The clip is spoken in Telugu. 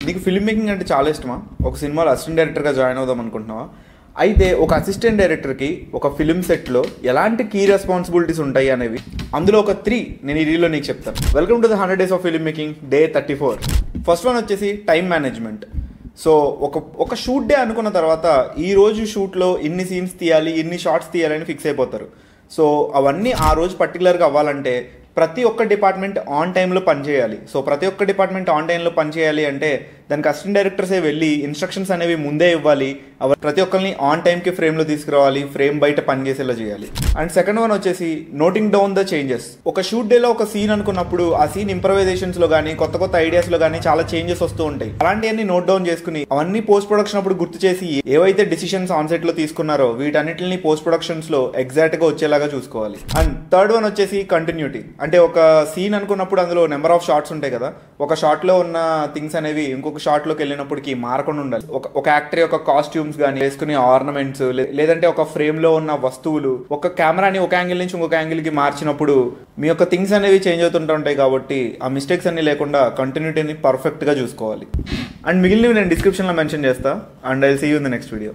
నీకు ఫిల్మ్ మేకింగ్ అంటే చాలా ఇష్టమా? ఒక సినిమాలో అసిస్టెంట్ డైరెక్టర్గా జాయిన్ అవుదాం అనుకుంటున్నావా? అయితే ఒక అసిస్టెంట్ డైరెక్టర్కి ఒక ఫిల్మ్ సెట్లో ఎలాంటి కీ రెస్పాన్సిబిలిటీస్ ఉంటాయి అనేవి అందులో ఒక 3 నేను ఈ రీల్లో నీకు చెప్తాను. Welcome to the 100 Days of film making day 34. First one వచ్చేసి టైం మేనేజ్మెంట్. సో ఒక షూట్ డే అనుకున్న తర్వాత ఈ రోజు షూట్లో ఇన్ని సీన్స్ తీయాలి, ఇన్ని షార్ట్స్ తీయాలని ఫిక్స్ అయిపోతారు. సో అవన్నీ ఆ రోజు పర్టికులర్గా అవ్వాలంటే ప్రతి ఒక్క డిపార్ట్మెంట్ ఆన్ టైంలో పనిచేయాలి. సో ప్రతి ఒక్క డిపార్ట్మెంట్ ఆన్ టైంలో పనిచేయాలి అంటే దానికి అసిస్టెంట్ డైరెక్టర్సే వెళ్ళి ఇన్స్ట్రక్షన్స్ అనేవి ముందే ఇవ్వాలి. ప్రతి ఒక్కరిని ఆన్ టైంకి ఫ్రేమ్లో తీసుకురావాలి, ఫ్రేమ్ బయట పనిచేసేలా చేయాలి. అండ్ సెకండ్ వన్ వచ్చేసి నోటింగ్ డౌన్ ద చేంజెస్. ఒక షూట్ డేలో ఒక సీన్ అనుకున్నప్పుడు ఆ సీన్ ఇంప్రవైజేషన్స్లో కానీ కొత్త ఐడియాస్లో కానీ చాలా చేంజెస్ వస్తూ ఉంటాయి. అలాంటివన్నీ నోట్ డౌన్ చేసుకుని అవన్నీ పోస్ట్ ప్రొడక్షన్ అప్పుడు గుర్తు చేసి ఏవైతే డిసిషన్స్ ఆన్ సెట్లో తీసుకున్నారో వీటన్నిటిని పోస్ట్ ప్రొడక్షన్స్లో ఎగ్జాక్ట్గా వచ్చేలాగా చూసుకోవాలి. అండ్ థర్డ్ వన్ వచ్చేసి కంటిన్యూటీ. అంటే ఒక సీన్ అనుకున్నప్పుడు అందులో నెంబర్ ఆఫ్ షార్ట్స్ ఉంటాయి కదా, ఒక షార్ట్లో ఉన్న థింగ్స్ అనేవి ఇంకొక షార్ట్లోకి వెళ్ళినప్పటికీ మారకుండా ఉండాలి. ఒక యాక్టర్ యొక్క కాస్ట్యూమ్స్ కానీ వేసుకునే ఆర్నమెంట్స్ లేదంటే ఒక ఫ్రేమ్లో ఉన్న వస్తువులు ఒక కెమెరాని ఒక యాంగిల్ నుంచి ఇంకొక యాంగిల్కి మార్చినప్పుడు మీ యొక్క థింగ్స్ అనేవి చేంజ్ అవుతుంటాయి. కాబట్టి ఆ మిస్టేక్స్ అన్ని లేకుండా కంటిన్యూటీని పర్ఫెక్ట్గా చూసుకోవాలి. అండ్ మిగిలినవి నేను డిస్క్రిప్షన్లో మెన్షన్ చేస్తా. And I will see you in the next video.